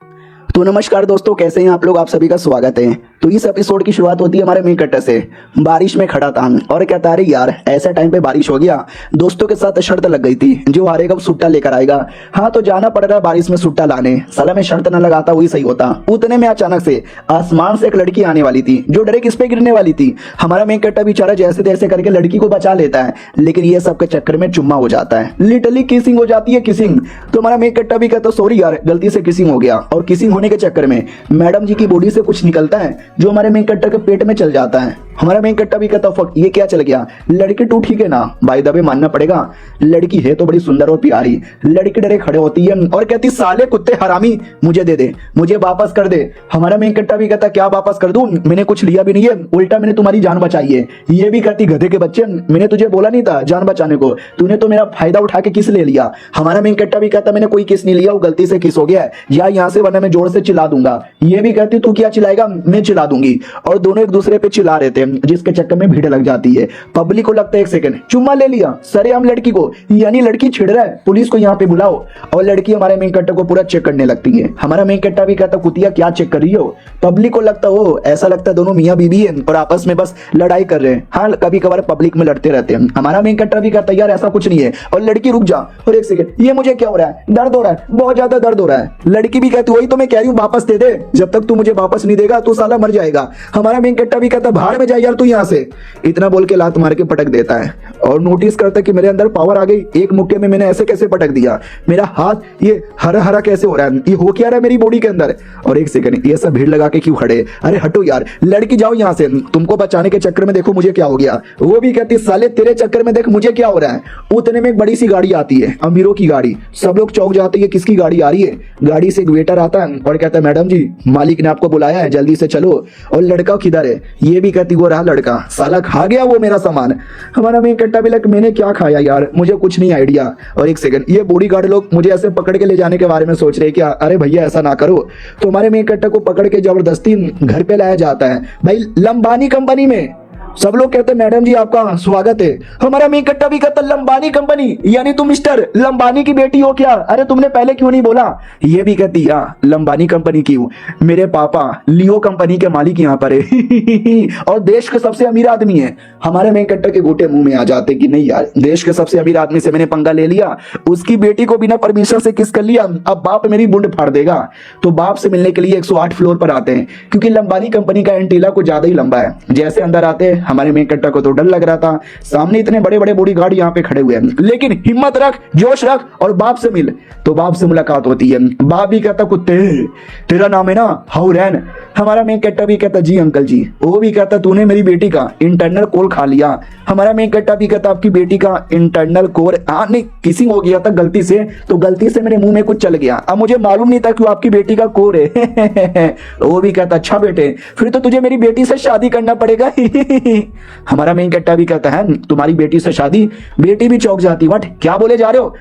तो नमस्कार दोस्तों, कैसे हैं आप लोग। आप सभी का स्वागत है। तो इस एपिसोड की शुरुआत होती है हमारे मेन कट्टर से। बारिश में खड़ा था और कहता है यार ऐसा टाइम पे बारिश हो गया, दोस्तों के साथ शर्त लग गई थी जो हारेगा वो सुट्टा लेकर आएगा। हाँ तो जाना पड़ रहा बारिश में सुट्टा लाने। साला मैं शर्त न लगाता वही सही होता। उतने में अचानक से आसमान से एक लड़की आने वाली थी जो डायरेक्ट इस पे गिरने वाली थी। हमारा मेन कट्टा बेचारा जैसे तैसे करके लड़की को बचा लेता है, लेकिन ये सब के चक्कर में चुम्मा हो जाता है। लिटरली किसिंग हो जाती है, किसिंग। तो हमारा मेन कट्टा भी कहता सॉरी यार गलती से किसिंग हो गया। और किसिंग होने के चक्कर में मैडम जी की बॉडी से कुछ निकलता है जो हमारे मेन कट्टर के पेट में चल जाता है। हमारा मेन कट्टा भी कहता फक ये क्या चल गया। लड़की टू ठीक है ना, बाय द वे मानना पड़ेगा लड़की है तो बड़ी सुंदर और प्यारी। लड़की डरे खड़े होती है और कहती साले कुत्ते हरामी मुझे दे दे, मुझे वापस कर दे। हमारा मेन कट्टा भी कहता क्या वापस कर दूं, मैंने कुछ लिया भी नहीं है, उल्टा मैंने तुम्हारी जान बचाई है। ये भी कहती गधे के बच्चे मैंने तुझे बोला नहीं था जान बचाने को, तूने तो मेरा फायदा उठा के किस ले लिया। हमारा मेन कट्टा भी कहता मैंने कोई किस नहीं लिया, वो गलती से किस हो गया है, या यहाँ से वरना मैं जोर से चिल्ला दूंगा। ये भी कहती तू क्या चिल्लाएगा, मैं चिल्ला दूंगी। और दोनों एक दूसरे पे चिल्ला रहे थे जिसके चक्कर में भीड़ लग जाती है। पब्लिक को लगता है एक सेकंड चुम्मा ले लिया सरेआम लड़की को, यानी लड़की छिड़ रहा है, पुलिस को यहाँ पे बुलाओ। और लड़की हमारे मेन कट्टा को पूरा चेक करने लगती है। हमारा मेन कट्टा भी कहता कुतिया क्या चेक कर रही हो। पब्लिक को लगता हो ऐसा लगता है दोनों मियाँ बीवी है और आपस में बस लड़ाई कर रहे हैं। हाँ कभी कभार पब्लिक में लड़ते रहते हैं। हमारा मेन कट्टा भी कहता यार ऐसा कुछ नहीं है। और लड़की रुक जा और एक सेकंड ये मुझे क्या हो रहा है, दर्द हो रहा है, बहुत ज्यादा दर्द हो रहा है। लड़की भी कहती वही तो मैं कह रही हूँ वापस दे दे, जब तक तू मुझे वापस नहीं देगा तो साला मर जाएगा। हमारा मेन कट्टा भी कहता भाड़ में जा यार तू यहाँ से। इतना बोल के लात मार के पटक देता है और नोटिस करता है कि मेरे अंदर पावर आ गई। एक मुक्के में मैंने ऐसे कैसे पटक दिया, मेरा हाथ ये हरा हरा कैसे हो रहा है, ये हो क्या रहा है मेरी बॉडी के अंदर। और एक सेकंड ये सब भीड़ लगा के क्यों खड़े, अरे हटो यार लड़की जाओ यहाँ से, तुमको बचाने के चक्कर में देखो मुझे क्या हो गया। वो भी कहती साले तेरे चक्कर में देख मुझे क्या हो रहा है। उतने में एक बड़ी सी गाड़ी आती है, अमीरों की गाड़ी। सब लोग चौंक जाते हैं किसकी गाड़ी आ रही है। गाड़ी से एक वेटर आता है और कहता है मैडम जी मालिक ने आपको बुलाया है जल्दी से चलो। और लड़का किधर है, ये भी कहती वो रहा लड़का, साला खा गया वो मेरा सामान। हमारा मेन कट्टा भी लग मैंने क्या खाया यार मुझे कुछ नहीं आइडिया। और एक सेकंड ये बॉडीगार्ड लोग मुझे ऐसे पकड़ के ले जाने के बारे में सोच रहे हैं क्या, अरे भैया ऐसा ना करो। तो हमारे मेन कट्टा को पकड़ के जबरदस्ती घर पे लाया जाता है। भाई लंबानी कंपनी में सब लोग कहते हैं मैडम जी आपका स्वागत है। हमारा मेन कट्टा भी कहता लंबानी कंपनी यानी तुम मिस्टर लंबानी की बेटी हो क्या, अरे तुमने पहले क्यों नहीं बोला। ये भी कहती लंबानी कंपनी की हूँ, मेरे पापा लियो कंपनी के मालिक यहाँ पर है और देश के सबसे अमीर आदमी है। हमारे मेन कट्टा के गोटे मुंह में आ जाते कि नहीं यार देश के सबसे अमीर आदमी से मैंने पंगा ले लिया, उसकी बेटी को बिना परमिशन से किस कर लिया, अब बाप मेरी बुंड फाड़ देगा। तो बाप से मिलने के लिए 108 फ्लोर पर आते हैं क्योंकि लंबानी कंपनी का एंटीला कुछ ज्यादा ही लंबा है। जैसे अंदर आते हैं हमारे मेन कट्टा को तो डर लग रहा था, सामने इतने बड़े बड़े बॉडीगार्ड यहाँ पे खड़े हुए हैं, लेकिन हिम्मत रख जोश रख और बाप से मिल। तो बाप से मुलाकात होती है। बाप भी कहता कुत्ते तेरा नाम है ना हाउरैन। हमारा मेन कट्टा भी कहता जी अंकल जी। वो भी कहता तूने मेरी बेटी का इंटरनल कोर खा लिया। हमारा मेन कट्टा भी कहता आपकी बेटी का इंटरनल कोर नहीं किसिंग हो गया था गलती से, तो गलती से मेरे मुंह में कुछ चल गया, अब मुझे मालूम नहीं था कि आपकी बेटी का कोर है वो भी कहता अच्छा बेटे फिर तो तुझे मेरी बेटी से शादी करना पड़ेगा हमारा मेन कट्टा भी कहता है तुम्हारी बेटी से शादी। बेटी भी चौंक जाती व्हाट क्या बोले जा रहे हो,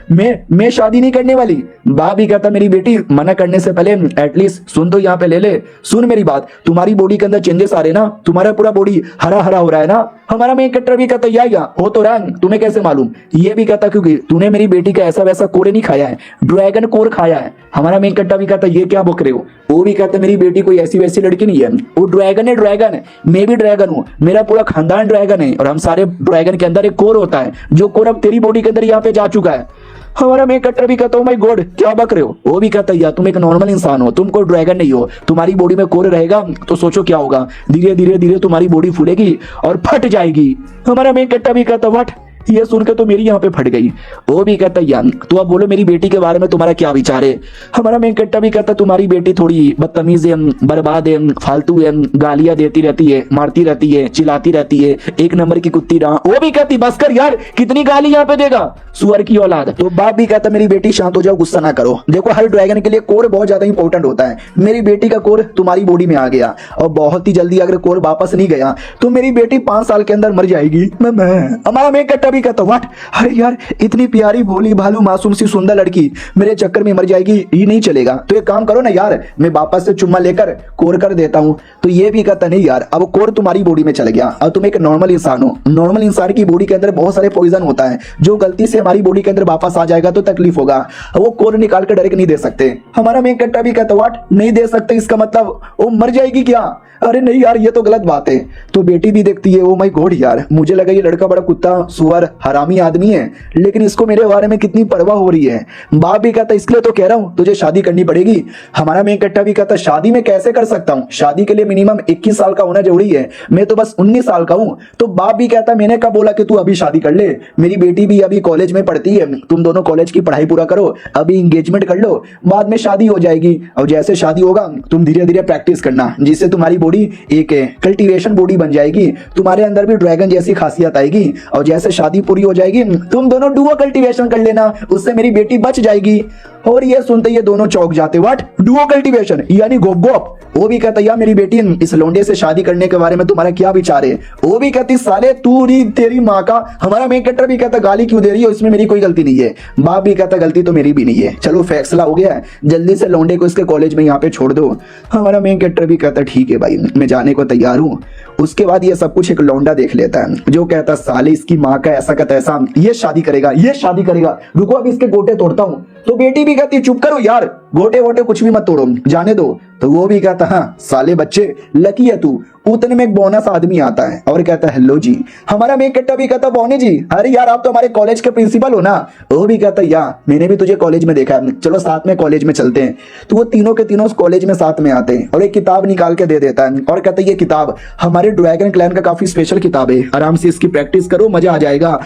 मैं शादी नहीं करने वाली। बाप भी कहता मेरी बेटी मना करने से पहले एटलीस्ट सुन तो यहाँ पे ले सुन मेरी बात, तुम्हारी बॉडी के अंदर चेंजेस आ रहे ना, तुम्हारा पूरा बॉडी हरा हरा हो रहा है ना। हमारा मेन कट्टा भी कहता या हो तो रहा है, तुम्हें कैसे मालूम। ये भी कहता क्योंकि तूने मेरी बेटी का ऐसा वैसा कोर नहीं खाया है, ड्रैगन कोर खाया है। हमारा मेन कट्टा भी कहता ये क्या बक रहे हो। वो भी कहता मेरी बेटी कोई ऐसी वैसी लड़की नहीं है, वो ड्रैगन है ड्रैगन, मैं भी ड्रैगन हूँ, मेरा पूरा खानदान ड्रैगन है और हम सारे ड्रैगन के अंदर एक कोर होता है जो कोर अब तेरी बॉडी के अंदर यहाँ पे जा चुका है। हमारा मेन कट्टर भी कहता हूँ माय गॉड क्या बक रहे हो। वो भी कहता है यार तुम एक नॉर्मल इंसान हो, तुम कोई ड्रैगन नहीं हो, तुम्हारी बॉडी में कोर रहेगा तो सोचो क्या होगा, धीरे धीरे धीरे तुम्हारी बॉडी फूलेगी और फट जाएगी। हमारा मेन कट्टा भी कहता व्हाट, ये सुनकर तो मेरी यहाँ पे फट गई। वो भी कहता यार तो अब बोलो मेरी बेटी के बारे में तुम्हारा क्या विचार है। हमारा मेन कट्टा भी कहता तुम्हारी बेटी थोड़ी बदतमीज है, बर्बाद है, फालतू है, गालियां देती रहती है, मारती रहती है, चिल्लाती रहती है, एक नंबर की कुत्ती रहा। वो भी कहती बस कर यार कितनी गाली यहाँ पे देगा सुअर की औलाद। तो बाप भी कहता मेरी बेटी शांत हो जाओ, गुस्सा ना करो, देखो हर ड्रैगन के लिए कोर बहुत ज्यादा इंपॉर्टेंट होता है, मेरी बेटी का कोर तुम्हारी बॉडी में आ गया और बहुत ही जल्दी अगर कोर वापस नहीं गया तो मेरी बेटी 5 साल के अंदर मर जाएगी। हमारा मेन कट्टा भी कहता व्हाट, अरे यार इतनी प्यारी भोली भालू मासूम सी सुंदर लड़की मेरे चक्कर में मर जाएगी, ये नहीं चलेगा। तो एक काम करो ना यार, मैं वापस से चुम्मा लेकर कोर कर देता हूँ। तो ये भी कहता नहीं यार, अब कोर तुम्हारी बॉडी में चल गया, अब तुम एक नॉर्मल इंसान हो। नॉर्मल इंसान की बॉडी के अंदर बहुत सारे पॉइजन होता है, जो गलती से हमारी बॉडी के अंदर वापस आ जाएगा तो तकलीफ होगा। वो कोर निकाल कर डायरेक्ट नहीं दे सकते। हमारा मेन कट्टा भी कहता व्हाट, नहीं दे सकते इसका मतलब वो मर जाएगी क्या? अरे नहीं यार, ये तो गलत बात है। तो बेटी भी देखती है, ओ माय गॉड यार, मुझे लगा ये लड़का बड़ा कुत्ता सुअर हरामी आदमी है, लेकिन इसको मेरे बारे में कितनी परवाह हो रही है। बाप भी कहता इसलिए तो कह रहा हूं तुझे शादी करनी पड़ेगी। हमारा मेन कट्टा भी कहता शादी में कैसे कर सकता हूं, शादी के लिए मिनिमम 21 साल का होना जरूरी है, मैं तो बस 19 साल का हूं। तो बाप भी कहता मैंने कब बोला कि तू अभी शादी कर ले, मेरी बेटी भी अभी कॉलेज में पढ़ती है, तुम दोनों कॉलेज की पढ़ाई पूरा करो, अभी इंगेजमेंट कर लो, बाद में शादी हो जाएगी। और जैसे शादी होगा तुम धीरे धीरे प्रैक्टिस करना, जिससे तुम्हारी बॉडी एक कल्टीवेशन बॉडी बन जाएगी, तुम्हारे अंदर भी ड्रैगन जैसी खासियत आएगी। और जैसे शादी पूरी हो जाएगी तुम दोनों डुओ कल्टीवेशन कर लेना, उससे मेरी बेटी बच जाएगी। और ये सुनते ये दोनों चौंक जाते, व्हाट, डुओ कल्टीवेशन यानी गोप गोप। वो भी कहता यार मेरी बेटी इस लौंडे से शादी करने के बारे में तुम्हारा क्या विचार है? वो भी कहती साले तू री तेरी माँ का। हमारा मेन कट्टर भी कहता गाली क्यों दे रही हो, इसमें मेरी कोई गलती नहीं है। बाप भी कहता गलती तो मेरी भी नहीं है, चलो फैसला हो गया है, जल्दी से लौंडे को इसके कॉलेज में यहाँ पे छोड़ दो। हमारा मेन कट्टर भी कहता ठीक है भाई, मैं जाने को तैयार हूँ। उसके बाद ये सब कुछ एक लौंडा देख लेता है, जो कहता साले इसकी माँ का ऐसा का तैसा, ये शादी करेगा, ये शादी करेगा, रुको अभी इसके गोटे तोड़ता हूँ। तो बेटी भी कहती चुप करो यार, गोटे वोटे कुछ भी मत तोड़ो, जाने दो। तो वो भी कहता हाँ साले बच्चे लकी है तू। उतने में एक बोनस आदमी आता है और कहता है हेलो जी। हमारा मेन कट्टा भी कहता बोनी जी, अरे यार आप तो हमारे कॉलेज के प्रिंसिपल हो ना। वो भी कहता यार मैंने भी तुझे कॉलेज में देखा है, चलो साथ में कॉलेज में चलते हैं। तो वो तीनों के तीनों कॉलेज में साथ में आते हैं और एक किताब निकाल के दे देता है और कहता है ये किताब हमारे ड्रैगन क्लैन का काफी स्पेशल किताब है, आराम से इसकी प्रैक्टिस करो, मजा आ जाएगा।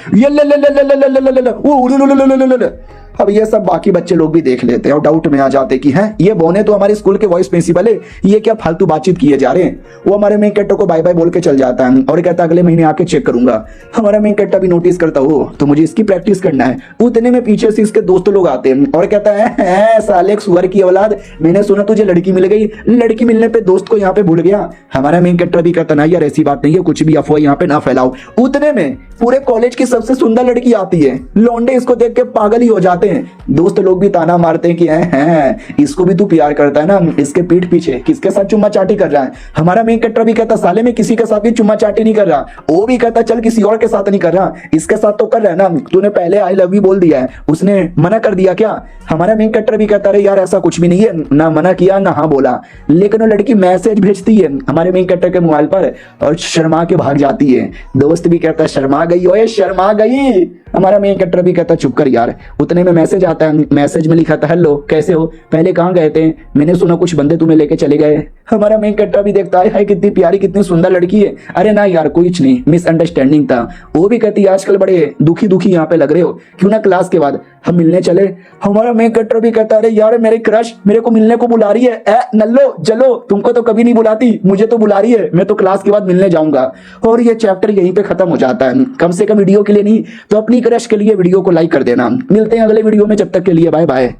अब ये सब बाकी बच्चे लोग भी देख लेते हैं और डाउट में आ जाते कि हैं ये बोने तो हमारे स्कूल के वाइस प्रिंसिपल है, ये क्या फालतू बातचीत किए जा रहे हैं। वो हमारे मेन कट्टा को बाय बाय बोल के चल जाता है और कहता अगले महीने आके चेक करूंगा। हमारा मेन कट्टा भी नोटिस करता हो तो मुझे इसकी प्रैक्टिस करना है। उतने में पीछे से इसके दोस्त लोग आते हैं और कहता है साले सुअर की औलाद, मैंने सुना तुझे लड़की मिल गई, लड़की मिलने पे दोस्त को यहाँ पे भूल गया। हमारा मेन कट्टा भी कहता ना यार ऐसी बात नहीं है, कुछ भी अफवाह यहाँ पे ना फैलाओ। उतने में पूरे कॉलेज की सबसे सुंदर लड़की आती है, लौंडे इसको देख के पागल ही हो जाते हैं। दोस्त लोग भी ताना मारते हैं कि हैं इसको भी तू प्यार करता है ना, इसके पीठ पीछे किसके साथ चुम्मा चाटी कर रहा है। हमारा मेन कट्टा भी कहता साले में किसी के साथ भी चुम्मा चाटी नहीं कर रहा। वो भी कहता चल किसी और के साथ नहीं कर रहा, इसके साथ तो कर रहा है ना, तूने पहले आई लव यू बोल दिया है, उसने मना कर दिया क्या? हमारा मेन कट्टा भी कहता रहे यार ऐसा कुछ भी नहीं है, ना मना किया ना हाँ बोला। लेकिन वो लड़की मैसेज भेजती है हमारे मेन कट्टा के मोबाइल पर और शर्मा के भाग जाती है। दोस्त भी कहता शर्मा गई, ओए शर्मा गई। हमारा मेन कट्टर भी कहता चुप कर यार। उतने में मैसेज आता है, मैसेज में लिखा था हेलो कैसे हो, पहले कहाँ गए थे, मैंने सुना कुछ बंदे तुम्हें लेके चले गए। हमारा मेन कट्टर भी देखता है कितनी प्यारी कितनी सुंदर लड़की है। अरे ना यार कुछ नहीं, मिसअंडरस्टैंडिंग था। वो भी कहती आजकल बड़े दुखी दुखी यहाँ पे लग रहे हो, क्यों ना क्लास के बाद हम मिलने चले। हमारा मेन कट्टर भी कहता अरे यार मेरे क्रश मेरे को मिलने को बुला रही है। नल्लो चलो, तुमको तो कभी नहीं बुलाती, मुझे तो बुला रही है, मैं तो क्लास के बाद मिलने जाऊंगा। और ये चैप्टर यहीं पे खत्म हो जाता है। कम से कम वीडियो के लिए नहीं तो अपनी क्रश के लिए वीडियो को लाइक कर देना। मिलते हैं अगले वीडियो में, जब तक के लिए बाय बाय।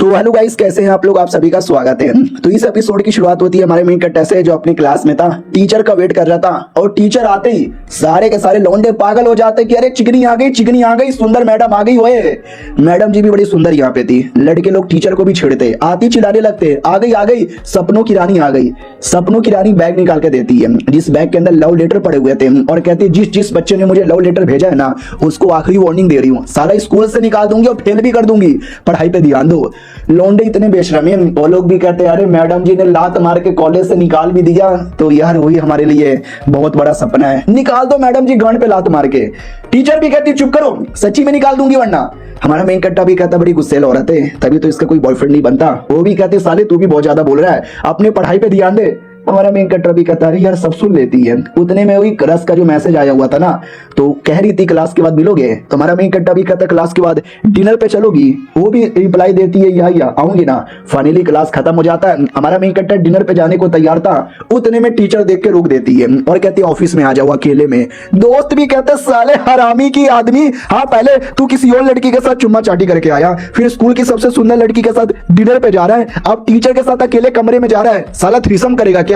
तो हेलो गाइस, कैसे हैं आप लोग? आप सभी का स्वागत है। तो इस एपिसोड की शुरुआत होती है हमारे मेन कट्टा से, जो अपनी क्लास में था, टीचर का वेट कर रहा था। और टीचर आते ही सारे के सारे लौंडे पागल हो जाते कि अरे चिकनी आ गई, चिकनी आ गई, सुंदर मैडम आ गई। ओए मैडम जी भी बड़ी सुंदर यहाँ पे थी। लड़के लोग टीचर को भी छेड़ते, आती चिल्लाने लगते आ गई सपनों की रानी आ गई। सपनों की रानी बैग निकाल के देती है, जिस बैग के अंदर लव लेटर पड़े हुए थे, और कहती है जिस बच्चे ने मुझे लव लेटर भेजा है ना, उसको आखिरी वार्निंग दे रही हूँ, सारा स्कूल से निकाल दूंगी और फेल भी कर दूंगी, पढ़ाई पे ध्यान दो। लौंडे इतने बेशरम है, वो लोग भी कहते हैं अरे मैडम जी ने लात मार के कॉलेज से निकाल भी दिया तो यार वही हमारे लिए बहुत बड़ा सपना है, निकाल दो मैडम जी गांड पे लात मार के। टीचर भी कहती चुप करो, सच्ची में निकाल दूंगी वरना। हमारा मेन कट्टा भी कहता बड़ी गुस्सेल औरत है, तभी तो इसका कोई बॉयफ्रेंड नहीं बनता। वो भी कहते साले तू भी बहुत ज्यादा बोल रहा है, अपने पढ़ाई पे ध्यान दे। हमारा मेन कट्टर भी कहता है यार सब सुन लेती है। उतने में वही क्रश का जो मैसेज आया हुआ था ना, तो कह रही थी क्लास के बाद मिलोगे। तो हमारा मेन कट्टा भी कहता क्लास के बाद डिनर पे चलोगी। वो भी रिप्लाई देती है या आऊंगी ना। फाइनली क्लास खत्म हो जाता है, हमारा मेन कट्टर डिनर पे जाने को तैयार था। उतने में टीचर देख के रोक देती है और कहती है ऑफिस में आ जाओ अकेले में। दोस्त भी कहते साले हरामी की आदमी, हाँ पहले तू किसी और लड़की के साथ चुम्मा चाटी करके आया, फिर स्कूल की सबसे सुंदर लड़की के साथ डिनर पे जा रहा है, अब टीचर के साथ अकेले कमरे में जा रहा है, साला थ्रीसम करेगा क्या?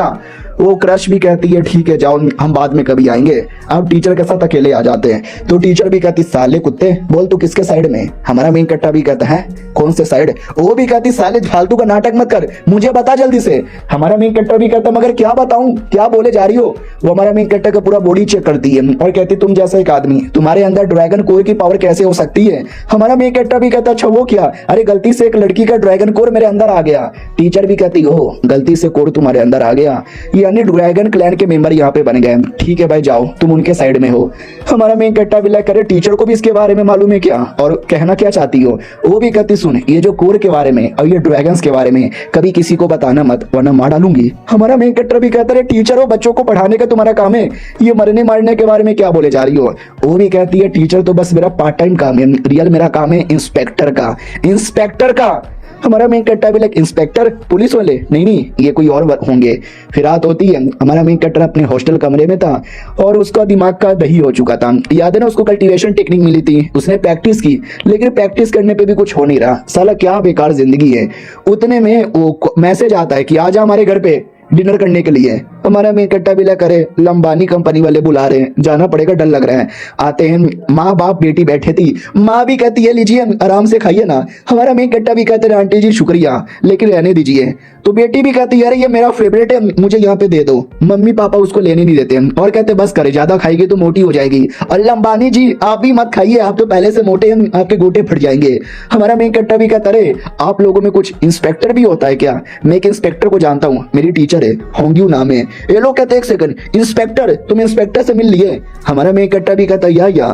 वो क्रश भी कहती है ठीक है जाओ हम बाद में कभी आएंगे। अब टीचर के साथ अकेले आ जाते हैं तो टीचर भी कहती साले कुत्ते बोल तू किसके साइड में। हमारा मेन कट्टा भी कहता है कौन से साइड। वो भी कहती साले फालतू का नाटक मत कर मुझे बता जल्दी से। हमारा मेन कट्टा भी कहता मगर क्या बताऊं क्या बोले जा रही हो। वो हमारा मेन कट्टा का पूरा बॉडी चेक करती है और कहती तुम जैसा एक आदमी तुम्हारे अंदर ड्रैगन कोर की पावर कैसे हो सकती है। हमारा मेन कट्टा भी कहता अच्छा वो क्या अरे गलती से एक लड़की का ड्रैगन कोर मेरे अंदर आ गया। टीचर भी कहती हो गलती से कोर तुम्हारे अंदर आ गया यानी ड्रैगन क्लैन के मेंबर यहाँ पे बन गए। ठीक है भाई जाओ तुम उनके साइड में हो। हमारा मेन कट्टा भी करे टीचर को भी इसके बारे में मालूम है क्या और कहना क्या चाहती हो। वो भी कहती सुन ये जो कोर के बारे में और ये ड्रैगन्स के बारे में कभी किसी को बताना मत वरना मार डालूंगी। हमारा मेन कट्टा भी कहता है टीचर हो बच्चों को पढ़ाने का तुम्हारा काम है ये मरने मारने के बारे में क्या बोले जा रही हो। वो भी कहती है टीचर तो बस मेरा पार्ट टाइम काम है रियल मेरा काम है इंस्पेक्टर का। इंस्पेक्टर का हमारा मेन कट्टा भी इंस्पेक्टर पुलिस वाले नहीं ये कोई और होंगे। फिर रात होती है हमारा मेन कट्टा अपने हॉस्टल कमरे में था और उसका दिमाग का दही हो चुका था। याद है ना उसको कल्टीवेशन टेक्निक मिली थी उसने प्रैक्टिस की लेकिन प्रैक्टिस करने पे भी कुछ हो नहीं रहा। साला क्या बेकार जिंदगी है। उतने में वो मैसेज आता है कि आजा हमारे घर पे डिनर करने के लिए। हमारा मेन कट्टा बिला करे लंबानी कंपनी वाले बुला रहे हैं जाना पड़ेगा डर लग रहा है। आते हैं माँ बाप बेटी बैठे थी माँ भी कहती है लीजिए आराम से खाइए ना। हमारा मेन कट्टा भी कहते हैं आंटी जी शुक्रिया लेकिन रहने दीजिए। तो बेटी भी कहती है अरे ये मेरा फेवरेट है मुझे यहाँ पे दे दो। मम्मी पापा उसको लेने नहीं देते और कहते बस करे ज्यादा खाएगी तो मोटी हो जाएगी। और लंबानी जी आप भी मत खाइए आप तो पहले से मोटे हैं आपके गोटे फट जाएंगे। हमारा मेन कट्टा भी कहता अरे आप लोगों में कुछ इंस्पेक्टर भी होता है क्या। मैं एक इंस्पेक्टर को जानता हूँ मेरी टीचर है होंग्यू नाम है। ये लोग कहते एक सेकंड इंस्पेक्टर तुम इंस्पेक्टर से मिल लिए। हमारा मेन कट्टा भी कहता या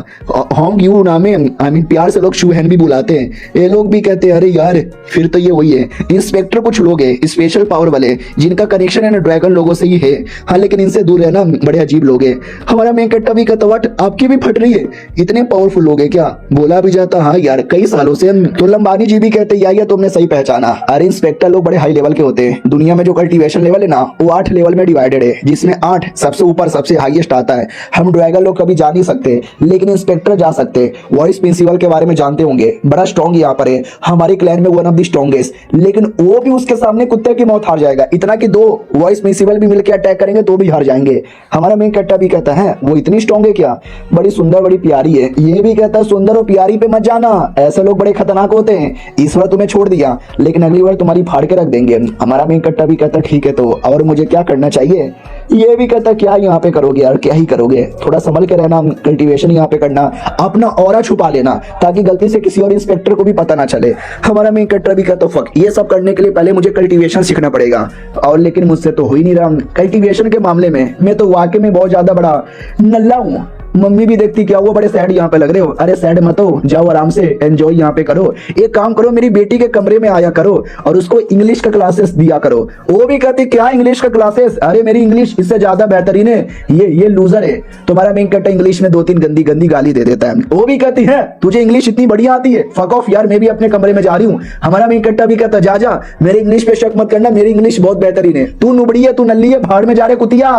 होंग्यू नाम है आई मीन प्यार से लोग शूहैन भी बुलाते हैं। ये लोग भी कहते हैं अरे यार फिर तो ये वही है इंस्पेक्टर कुछ लोग है स्पेशल पावर वाले जिनका कनेक्शन है ना ड्रैगन लोगों से ही है। हाँ लेकिन इनसे दूर रहना बड़े अजीब लोग है। हमारा मेन कट्टा भी कहता वट आपकी भी फट रही है इतने पावरफुल लोग है क्या। बोला भी जाता हाँ यार कई सालों से। तो लंबानी जी भी कहते या तुमने सही पहचाना। अरे इंस्पेक्टर लोग बड़े हाई लेवल के होते हैं दुनिया में जो कल्टीवेशन लेवल है ना वो 8 लेवल में डिवाइडेड है जिसमें 8 सबसे ऊपर सबसे हाईएस्ट आता है। हम ड्रैगन लोग कभी जा नहीं सकते लेकिन इंस्पेक्टर जा सकते। वॉइस प्रिंसिपल के बारे में जानते होंगे बड़ा स्ट्रॉन्ग यहाँ पर है हमारे क्लैन में वन ऑफ द स्ट्रॉन्गेस्ट लेकिन वो भी उसके सामने कुत्ते की मौत हार जाएगा। इतना कि 2 वॉइस प्रिंसिपल भी मिलकर अटैक करेंगे तो भी हार जाएंगे। हमारा मेन कट्टा भी कहता है वो इतनी स्ट्रॉन्ग है क्या बड़ी सुंदर बड़ी प्यारी है। ये भी कहता है सुंदर और प्यारी पे मत जाना ऐसे लोग बड़े खतरनाक होते हैं। इस बार तुम्हें छोड़ दिया लेकिन अगली बार तुम्हारी फाड़ के रख देंगे। हमारा मेन कट्टा भी कहता ठीक है तो और मुझे क्या करना चाहिए। ये भी कहता क्या यहाँ पे करोगे यार क्या ही करोगे थोड़ा संभल के रहना कल्टीवेशन यहाँ पे करना अपना ऑरा छुपा लेना ताकि गलती से किसी और इंस्पेक्टर को भी पता ना चले। हमारा मेन कट्टा भी कहता फक ये सब करने के लिए पहले मुझे कल्टीवेशन सीखना पड़ेगा और लेकिन मुझसे तो हो ही नहीं रहा। कल्टीवेशन के मामले में मैं तो वाकई में बहुत ज्यादा बड़ा नल्ला हूँ। मम्मी भी देखती क्या हुआ बड़े सैड यहाँ पे लग रहे हो। अरे सैड मत हो जाओ आराम से एंजॉय यहाँ पे करो। एक काम करो मेरी बेटी के कमरे में आया करो और उसको इंग्लिश का क्लासेस दिया करो। वो भी कहती क्या इंग्लिश का क्लासेस अरे मेरी इंग्लिश इससे ज्यादा बेहतरीन है ये लूजर है। तुम्हारा मेन कट्टा इंग्लिश में 2-3 गंदी गंदी गाली दे देता है। वो भी कहती है तुझे इंग्लिश इतनी बढ़िया आती है फक ऑफ यार मैं भी अपने कमरे में जा रही हूँ। हमारा मेन कट्टा भी कहता जा मेरे इंग्लिश पे शक मत करना मेरी इंग्लिश बहुत बेहतरीन है तू नुबड़ी है तू नल्ली है भाड़ में जा रहे कुतिया।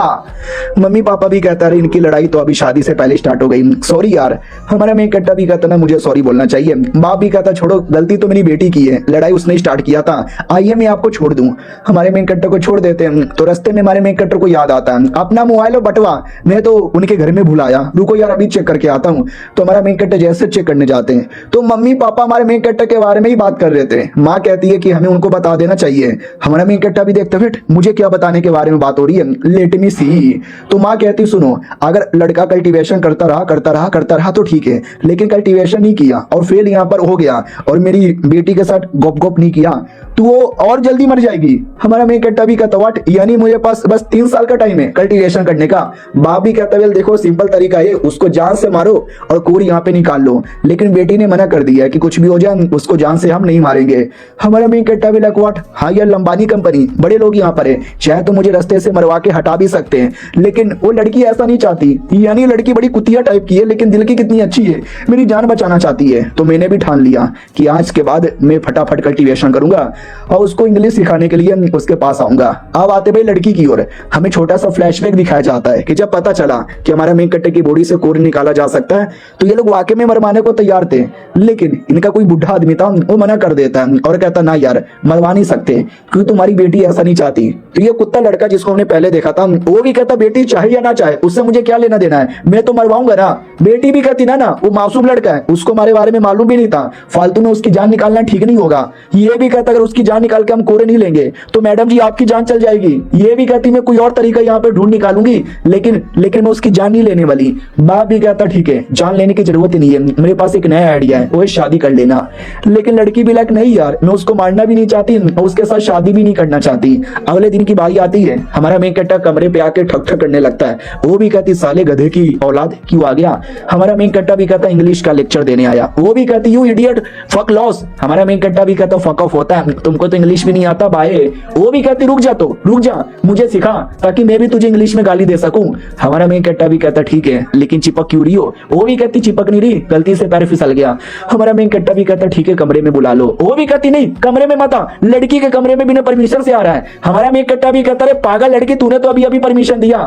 मम्मी पापा भी कहता है इनकी लड़ाई तो अभी शादी से पहले स्टार्ट हो गई सॉरी यार। हमारा मेन कट्टा भी कहता ना मुझे सॉरी बोलना चाहिए। बाप भी कहता छोड़ो गलती तो मेरी बेटी की है लड़ाई उसने स्टार्ट किया था आइए मैं आपको छोड़ दूं। हमारे मेन कट्टर को छोड़ देते हैं तो रास्ते में हमारे मेन कट्टर को याद आता है अपना मोबाइल और बटवा मैं तो उनके घर में भुलाया रुको यार अभी चेक करके आता हूँ। तो हमारा मेन कट्टर जैसे चेक करने जाते हैं तो मम्मी पापा हमारे मेन कट्टर के बारे में ही बात कर रहे थे। माँ कहती है कि हमें उनको बता देना चाहिए। हमारा मेन कट्टा भी देखता फिर मुझे क्या बताने के बारे में बात हो रही है लेट मी सी। तो माँ कहती सुनो अगर लड़का कल्टीवेशन करता रहा तो ठीक है लेकिन कल्टीवेशन नहीं किया और फेल यहाँ पर हो गया और मेरी बेटी के साथ गोप गोप नहीं किया तो वो और जल्दी मर जाएगी। हमारा मेन कट्टा भी कहता व्हाट यानी मुझे पास बस 3 साल का टाइम है कल्टीवेशन करने का। बाप भी कहता वेल देखो सिंपल तरीका है उसको जान से मारो और कोर यहाँ पे निकाल लो लेकिन बेटी ने मना कर दिया कि कुछ भी हो जाए उसको जान से हम नहीं मारेंगे। हमारा मेन कट्टा भी लाइक व्हाट हाँ यार लंबानी कंपनी बड़े लोग यहाँ पर है चाहे तो मुझे रास्ते से मरवा के हटा भी सकते हैं लेकिन वो लड़की ऐसा नहीं चाहती यानी लड़की बड़ी थोड़ी कुतिया टाइप की है लेकिन दिल की कितनी अच्छी है, मेरी जान बचाना चाहती है। तो मैंने भी ठान लिया कि आज के बाद मैं फटाफट कल्टीवेशन करूंगा और उसको इंग्लिश सिखाने के लिए उसके पास आऊंगा। अब आते भाई लड़की की ओर, हमें छोटा सा फ्लैशबैक दिखाया जाता है कि जब पता चला कि हमारा मेन कट्टे की बॉडी से कोर निकाला जा सकता है तो ये लोग वाकई में मरवाने को तैयार थे, लेकिन इनका कोई बुढ़ा आदमी था वो मना कर देता है और कहता ना यार मरवा नहीं सकते क्योंकि तुम्हारी बेटी ऐसा नहीं चाहती। तो ये कुत्ता लड़का जिसको हमने पहले देखा था वो भी कहता बेटी चाहे या ना चाहे उससे मुझे क्या लेना देना है, मैं तो मरवाऊंगा ना। बेटी भी कहती ना वो मासूम लड़का है, उसको हमारे बारे में मालूम भी नहीं था, फालतू में उसकी जान निकालना ठीक नहीं होगा। ये भी कहता अगर उसकी जान निकाल के हम कोरे नहीं लेंगे तो मैडम जी आपकी जान चल जाएगी। ये भी कहती मैं कोई और तरीका यहाँ पे ढूंढ निकालूंगी लेकिन मैं उसकी जान नहीं लेने वाली। बाप भी कहता ठीक है जान लेने की जरूरत ही नहीं है, मेरे पास एक नया आइडिया है, वो शादी कर लेना। लेकिन लड़की भी लाइक नहीं यार मैं उसको मारना भी नहीं चाहती और उसके साथ शादी भी नहीं करना चाहती। अगले दिन की बारी आती है, हमारा मेन कट्टा कमरे पे आके ठक ठक करने लगता है। वो भी कहती साले गधे की औलाद क्यों आ गया। हमारा मेन कट्टा भी कहता इंग्लिश का लेक्चर देने आया। वो भी कहती यू इडियट फक लॉस। हमारा मेन कट्टा भी कहता फक ऑफ होता है, तुमको तो इंग्लिश भी नहीं आता बाय। वो भी कहती रुक जा, तो रुक जा मुझे सिखा ताकि मैं भी तुझे इंग्लिश में गाली दे सकूं। हमारा मेन कट्टा भी कहता ठीक है लेकिन चिपक क्यों रही हो। वो भी कहती चिपक नहीं रही, गलती से पैर फिसल गया। हमारा मेन कट्टा भी कहता ठीक है कमरे में बुला लो। वो भी कहती नहीं कमरे में मत आ, लड़की के कमरे में बिना परमिशन से आ रहा है। हमारा मेन कट्टा भी कहता रे पागल लड़की तूने तो अभी अभी परमिशन दिया,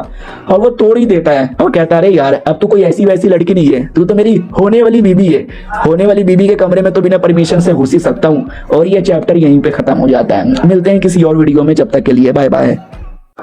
और वो तोड़ ही देता है और कहता रे यार अब तो कोई ऐसी वैसी लड़की नहीं है, तू तो मेरी होने वाली बीबी है, होने वाली बीबी के कमरे में तो बिना परमिशन से घुस ही सकता हूँ। और ये चैप्टर यहीं पे खत्म हो जाता है। मिलते हैं किसी और वीडियो में, जब तक के लिए बाय बाय।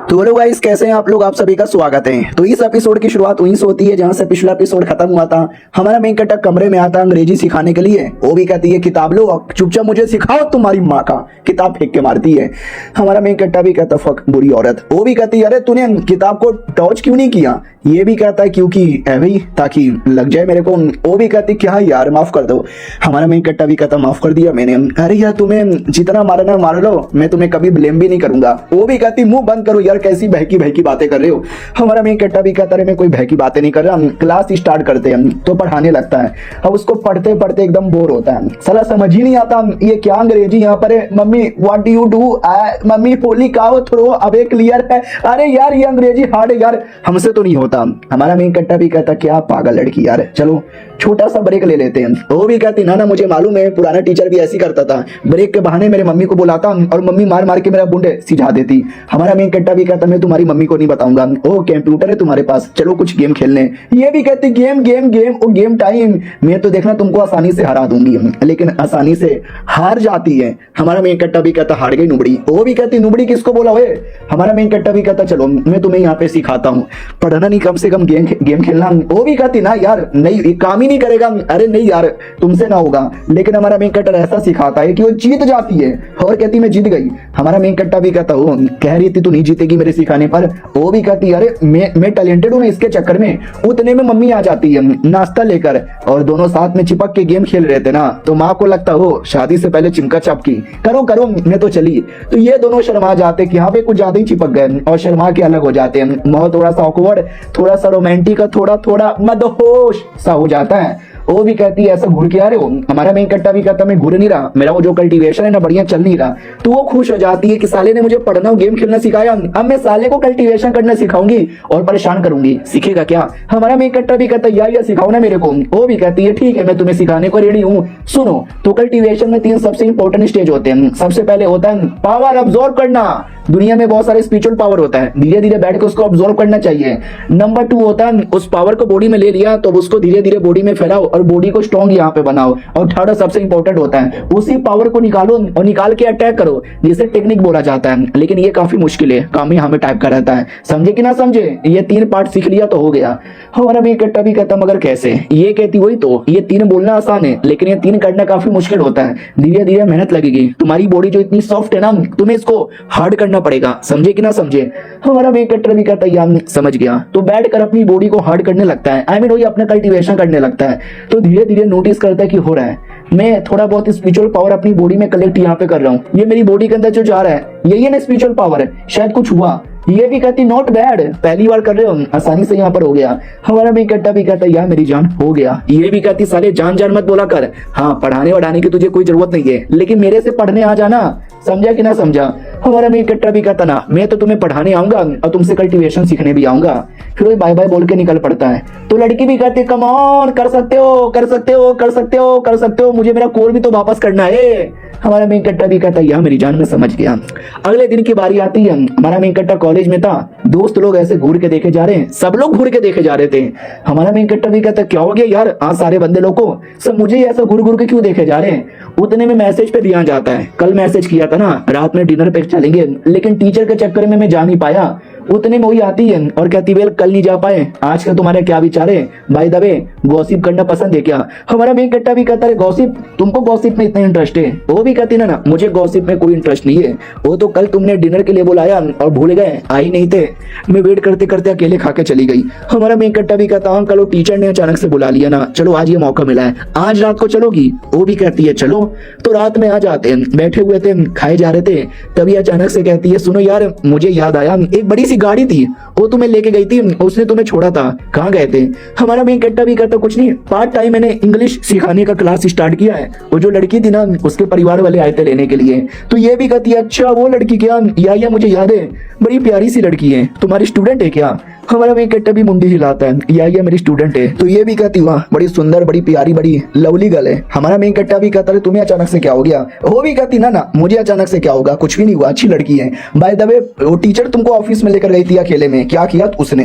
तो हेलो गाइस कैसे हैं आप लोग, आप सभी का स्वागत है। तो इस एपिसोड की शुरुआत वहीं से होती है जहां से पिछला एपिसोड खत्म हुआ था। हमारा मेन कट्टा कमरे में आता है अंग्रेजी सिखाने के लिए। वो भी कहती है किताब लो चुपचाप मुझे सिखाओ तुम्हारी माँ का, किताब फेंक के मारती है। हमारा मेन कट्टा भी कहता फक बुरी औरत। वो भी कहती है अरे तूने किताब को टॉर्च क्यों नहीं किया। ये भी कहता है क्योंकि भाई ताकि लग जाए मेरे को। वो भी कहती क्या यार माफ कर दो। हमारा मेन कट्टा भी कहता माफ कर दिया मैंने। अरे यार तुम्हें जितना मारना मार लो, मैं तुम्हें कभी ब्लेम भी नहीं करूंगा। वो भी कहती मुंह बंद करो यार, कैसी बहकी बहकी बातें कर रहे हो। हमारा मेन कट्टा भी कहता है मैं कोई बहकी बातें नहीं कर रहा, क्लास स्टार्ट करते हैं। तो पढ़ाने लगता है, अब उसको पढ़ते पढ़ते एकदम बोर होता है, साला समझ ही नहीं आता ये क्या अंग्रेजी यहाँ पर है। Mummy what do you do, mummy holy cow throw away clear है। अरे यार ये अंग्रेजी हार्ड है यार, हमसे तो नहीं होता। हमारा मेन कट्टा भी कहता क्या पागल लड़की यार, चलो छोटा सा ब्रेक ले लेते हैं। वो भी कहती ना मुझे मालूम है पुराना टीचर भी ऐसी करता था, ब्रेक के बहाने मेरे मम्मी को बुलाता और मम्मी मार मार के मेरा बुंडे सिझा देती। हमारा मेन कट्टा भी कहता मैं तुम्हारी मम्मी को नहीं बताऊंगा। ओ कंप्यूटर है तुम्हारे पास, चलो कुछ गेम खेलने। ये भी कहती गेम गेम गेम ओ गेम टाइम, मैं तो देखना तुमको आसानी से हरा दूंगी, लेकिन आसानी से हार जाती है। हमारा मेन कट्टा भी कहता हार गई नुबड़ी। वो भी कहती नुबड़ी किसको बोला हुए। हमारा मेन कट्टा भी कहता चलो मैं तुम्हें यहाँ पे सिखाता हूँ, पढ़ना नहीं कम से कम गेम खेलना। वो भी कहती ना यार नहीं ये काम ही नहीं करेगा। अरे नहीं यार तुमसे ना होगा। लेकिन हमारा मेन कट्टा ऐसा सिखाता है कि वो जीत जाती है और कहती मैं जीत गई। हमारा मेन कट्टा भी कहता वो कह रही थी तू नहीं जीतेगी मेरे सिखाने पर। वो भी कहती अरे मैं टैलेंटेड हूँ ना, इसके चक्कर में उतने में मम्मी आ जाती है नाश्ता लेकर और दोनों साथ में चिपक के गेम खेल रहे थे ना, तो माँ को लगता हो शादी से पहले चिमका चपकी करो करो मैं तो चली। तो ये दोनों शर्मा जाते कि यहाँ पे कुछ ज्यादा ही चिपक गए और शर्मा के अलग हो जाते हैं। माहौल थोड़ा सा ऑकवर्ड, थोड़ा सा रोमांटिक, थोड़ा थोड़ा मदहोश सा हो जाता है। वो भी कहती है ऐसा घुर के आ रहे हो। हमारा मेन कट्टा भी कहता मैं घुर नहीं रहा, मेरा वो जो कल्टीवेशन है ना बढ़िया चल नहीं रहा। तो वो खुश हो जाती है कि साले ने मुझे पढ़ना और गेम खेलना सिखाया, अब मैं साले को कल्टीवेशन करना सिखाऊंगी और परेशान करूंगी, सीखेगा क्या। हमारा मेन कट्टा भी कहता यार सिखाओ ना मेरे को। वो भी कहती है ठीक है मैं तुम्हें सिखाने को रेडी हूँ। सुनो तो कल्टीवेशन में 3 सबसे इंपॉर्टेंट स्टेज होते हैं। सबसे पहले होता है पावर अब्सॉर्ब करना। दुनिया में बहुत सारे स्पिरिचुअल पावर होता है, धीरे धीरे बैठ के उसको अब्सॉर्ब करना चाहिए। नंबर 2 होता है उस पावर को बॉडी में ले लिया तो उसको धीरे धीरे बॉडी में फैलाओ और बॉडी को स्ट्रॉन्ग यहाँ पे बनाओ। और थर्ड सबसे इंपॉर्टेंट होता है उसी पावर को निकालो और निकाल के अटैक करो, जिसे टेक्निक बोला जाता है। लेकिन ये काफी मुश्किल है, काम ही हमें टाइप का रहता है, समझे कि ना समझे। ये 3 पार्ट सीख लिया तो हो गया। हमारा मेन कट्टा भी कहता मगर कैसे। ये कहती वही तो, ये 3 बोलना आसान है लेकिन ये 3 करना काफी मुश्किल होता है, धीरे धीरे मेहनत लगेगी। तुम्हारी बॉडी जो इतनी सॉफ्ट है ना, तुम्हें इसको हार्ड करना पड़ेगा, समझे कि ना समझे। हमारा मेन कट्टा भी कहता यार समझ गया। तो बैठ कर अपनी बॉडी को हार्ड करने लगता है, आई मीन वही अपना कल्टीवेशन करने लगता है। तो धीरे धीरे नोटिस करता है कि हो रहा है, मैं थोड़ा बहुत स्पिरिचुअल पावर अपनी बॉडी में कलेक्ट यहाँ पे कर रहा हूँ। ये मेरी बॉडी के अंदर जो जा रहा है यही है ना स्पिरिचुअल पावर, शायद कुछ हुआ। ये भी कहती नॉट बैड, पहली बार कर रहे हो, आसानी से यहाँ पर हो गया। हमारा मेन कट्टा भी कहता यार मेरी जान हो गया। ये भी कहती साले जान जान मत बोला कर, हाँ पढ़ाने वढ़ाने की तुझे कोई जरूरत नहीं है, लेकिन मेरे से पढ़ने आ जाना, समझा कि ना समझा। हमारा मेन कट्टा भी कहता ना मैं तो तुम्हें पढ़ाने आऊंगा और तुमसे कल्टीवेशन सीखने भी आऊंगा। फिर वो बाय बाय बोल के निकल पड़ता है। तो लड़की भी कहती कम ऑन, कर सकते हो कर सकते हो कर सकते हो कर सकते हो, मुझे मेरा कोर भी तो वापस करना है। हमारा मेन कट्टा भी कहता है मेरी जान में समझ गया। अगले दिन की बारी आती है। हमारा मेन कट्टा कॉलेज में था। दोस्त लोग ऐसे घूर के देखे जा रहे हैं, सब लोग घूर के देखे जा रहे थे। हमारा मेन कट्टा भी कहता क्या हो गया यार, आज सारे बंदे लोग को सब मुझे ऐसा घूर घूर के क्यों देखे जा रहे हैं। उतने में मैसेज पे ध्यान जाता है, कल मैसेज किया था ना रात में डिनर पे चलेंगे, लेकिन टीचर के चक्कर में मैं जा नहीं पाया। उतने में वही आती है और कहती वेल कल नहीं जा पाए, आज का तुम्हारे क्या विचार है, बाय द वे गॉसिप करना पसंद है क्या। हमारा मेन कट्टा भी कहता है गॉसिप, तुमको गॉसिप में इतना इंटरेस्ट है। वो भी कहती ना मुझे गॉसिप में कोई इंटरेस्ट नहीं है, वो तो कल तुमने डिनर के लिए बुलाया और भूल गए, आई नहीं थे, मैं वेट करते करते अकेले खा के चली गई। हमारा मेन कट्टा भी कहता कल वो टीचर ने अचानक से बुला लिया ना, चलो आज ये मौका मिला है, आज रात को चलोगी। वो भी कहती है चलो। तो रात में आ जाते हैं, बैठे हुए थे खाए जा रहे थे, तभी अचानक से कहती है सुनो यार मुझे याद आया, एक बड़ी सी गाड़ी थी वो तुम्हें लेके गई थी, उसने तुम्हें छोड़ा था, कहाँ गए थे। हमारा मेन कट्टा भी कहता कुछ नहीं, पार्ट टाइम मैंने इंग्लिश सिखाने का क्लास स्टार्ट किया है, वो जो लड़की थी ना उसके परिवार वाले आए थे लेने के लिए। तो ये भी कहती है अच्छा वो लड़की क्या, या मुझे याद है, बड़ी प्यारी सी लड़की है, तुम्हारी स्टूडेंट है क्या। हमारा मेन कट्टा भी मुंडी हिलाता है, या मेरी स्टूडेंट है। तो ये भी कहती वाह बड़ी सुंदर बड़ी प्यारी बड़ी लवली गर्ल है। हमारा मेन कट्टा भी कहता है तुम्हें अचानक से क्या हो गया। वो भी कहती ना मुझे अचानक से क्या होगा, कुछ भी नहीं हुआ, अच्छी लड़की है। बाय द वे वो टीचर तुमको ऑफिस में लेकर गई थी अकेले में, क्या किया उसने।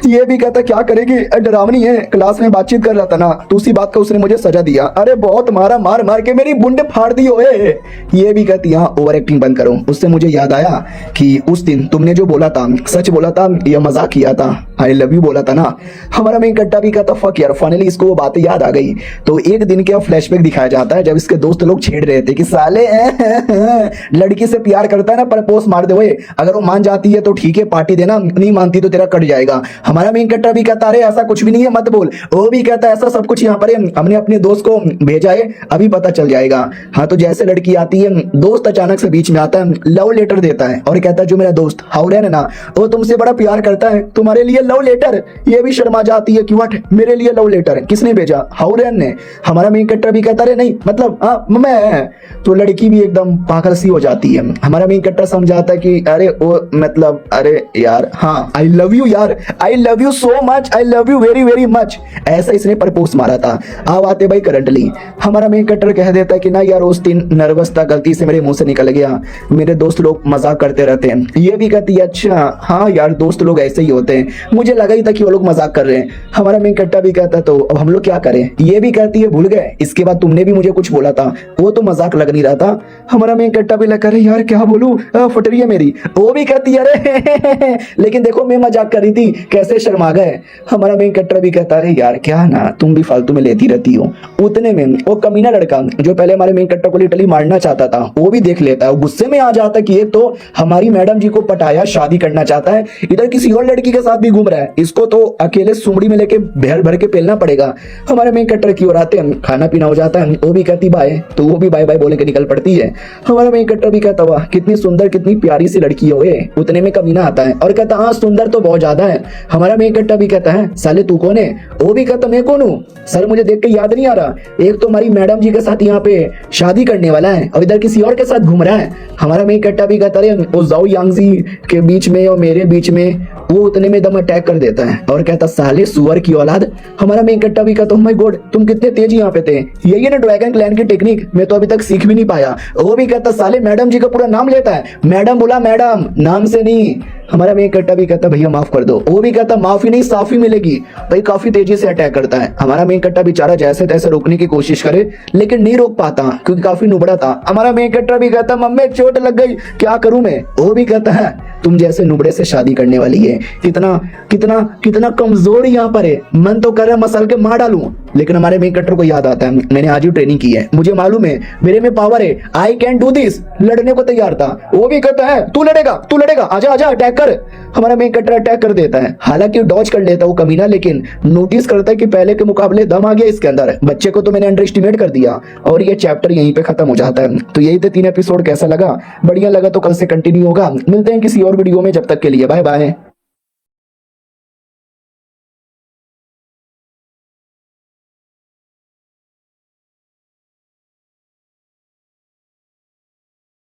ये भी कहता क्या करेगी, डरावनी है, क्लास में बातचीत कर रहा था ना तो उसी बात का उसने मुझे सजा दिया, अरे बहुत मारा, मार मार के मेरी बुंडे फाड़ दी हो। ये भी कहती ओवर एक्टिंग बंद करो। उससे मुझे याद आया कि उस दिन तुमने जो बोला था सच बोला था या मजाक किया था, आई लव यू बोला था ना। हमारा मेन कट्टा भी कहता फक यार, फाइनली इसको वो बातें याद आ गई। तो एक दिन क्या फ्लैशबैक दिखाया जाता है जब इसके दोस्त लोग छेड़ रहे थे कि साले लड़की से प्यार करता है ना प्रपोज मार दे, वो अगर वो मान जाती है तो ठीक है पार्टी देना, नहीं मानती तो तेरा कट जाएगा। हमारा मेन कट्टा भी कहता अरे ऐसा कुछ भी नहीं है मत बोल। वो भी कहता ऐसा सब कुछ यहाँ पर हमने अपने दोस्त को भेजा है, अभी पता चल जाएगा। हाँ तो जैसे लड़की आती है दोस्त अचानक से बीच में आता है, लव लेटर देता है और कहता है जो मेरा दोस्त हाउरेन है ना वो तुमसे बड़ा प्यार करता है, तुम्हारे लिए लव लेटर। ये भी शर्मा जाती है कि व्हाट मेरे लिए लव लेटर किसने भेजा, हाउरेन ने। हमारा मेन कट्टा भी कहता है नहीं मतलब मैं। तो लड़की भी एकदम पागल सी हो जाती है। हमारा मेन कट्टा समझाता है कि अरे वो मतलब अरे यार हाँ आई लव यू यार, I love you so much, I love you very very much, ऐसा इसने प्रपोज मारा था। अब आते भाई करंटली। हमारा मेन कट्टर कह देता है कि ना यार उस दिन नर्वस था, गलती से मेरे मुंह से निकल गया, मेरे दोस्त लोग मजाक करते रहते हैं। ये भी कहती है अच्छा हाँ यार दोस्त लोग ऐसे ही होते हैं, मुझे लगा ही था कि वो लोग मजाक कर रहे हैं। हमारा मेन कट्टा भी कहता तो अब हम लोग क्या करें। ये भी कहती है भूल गए, इसके बाद तुमने भी मुझे कुछ बोला था, वो तो मजाक लग नहीं रहा था। हमारा मेन कट्टा भी लगा यार क्या बोलूं, फट रही है मेरी। वो भी कहती है अरे लेकिन देखो मैं मजाक कर रही थी, कैसे शर्मा गए। हमारा मेन कट्टा भी कहता है यार क्या ना तुम भी फालतू में लेती रहती हो। उतने में वो कमीना लड़का जो पहले हमारे मेन कट्टा को लिटरली मारना चाहता था वो भी देख लेता है, गुस्से में आ जाता है कि ये तो हमारी मैडम जी को पटाया, शादी करना चाहता है, इधर किसी और लड़की के साथ भी घूम रहा है, इसको तो अकेले सुमड़ी में लेके भर भर के पेलना पड़ेगा। हमारे मेन कट्टर की ओर आते हैं, खाना पीना हो जाता है, वो भी कहती बाय, तो वो भी बाय बाय बोले के निकल पड़ती है। हमारा मेन कट्टर भी कहता वाह कितनी सुंदर कितनी प्यारी सी लड़की हो। उतने में कमीना आता है और कहता हाँ सुंदर तो बहुत ज्यादा है। हमारा मेन कट्टा भी कहता है साले तू कौन है। वो भी कहता मैं कौन हूँ सर, मुझे देख के याद नहीं आ रहा, एक तो हमारी मैडम जी के साथ यहाँ पे शादी करने वाला है और इधर किसी और के साथ घूम रहा है। हमारा मेन कट्टा भी कहता है वो जाओ यांगजी के बीच में और मेरे बीच में। वो उतने में दम अटैक कर देता है और कहता साले सुअर की औलाद। हमारा मेन कट्टा भी कहता माय गॉड तुम कितने तेज यहाँ पे थे, यही है ना ड्रैगन क्लैन की टेक्निक, मैं तो अभी तक सीख भी नहीं पाया। वो भी कहता साले मैडम जी का पूरा नाम लेता है, मैडम बोला मैडम नाम से नहीं। हमारा मेन कट्टा भी कहता भैया माफ कर दो। वो भी कहता माफी नहीं साफी मिलेगी। भाई काफी तेजी से अटैक करता है। हमारा मेन कट्टा बेचारा जैसे तैसे रोकने की कोशिश करे लेकिन नहीं रोक पाता क्योंकि काफी नुबड़ा था। हमारा मेन कट्टा भी कहता मम्मी चोट लग गई क्या करूं मैं। वो भी कहता है तुम जैसे नुबड़े से शादी करने वाली है, कितना कितना कितना कमजोर यहाँ पर है, मन तो कर रहा मसल के मार डालूं। लेकिन हमारे मेन कट्टर को याद आता है मैंने आज ही ट्रेनिंग की है, मुझे मालूम है मेरे में पावर है, आई कैन डू दिस। लड़ने को तैयार था। वो भी कहता है तू लड़ेगा आजा आजा अटैक कर। हमारा मेन कट्टर अटैक कर देता है, हालांकि डॉज कर लेता है वो कमीना, लेकिन नोटिस करता है कि पहले के मुकाबले दम आ गया इसके अंदर, बच्चे को तो मैंने अंडर एस्टिमेट कर दिया। और ये चैप्टर यहीं पे खत्म हो जाता है। तो यही थे 3 एपिसोड। कैसा लगा? बढ़िया लगा तो कल से कंटिन्यू होगा। मिलते हैं किसी और वीडियो में, जब तक के लिए बाय बाय।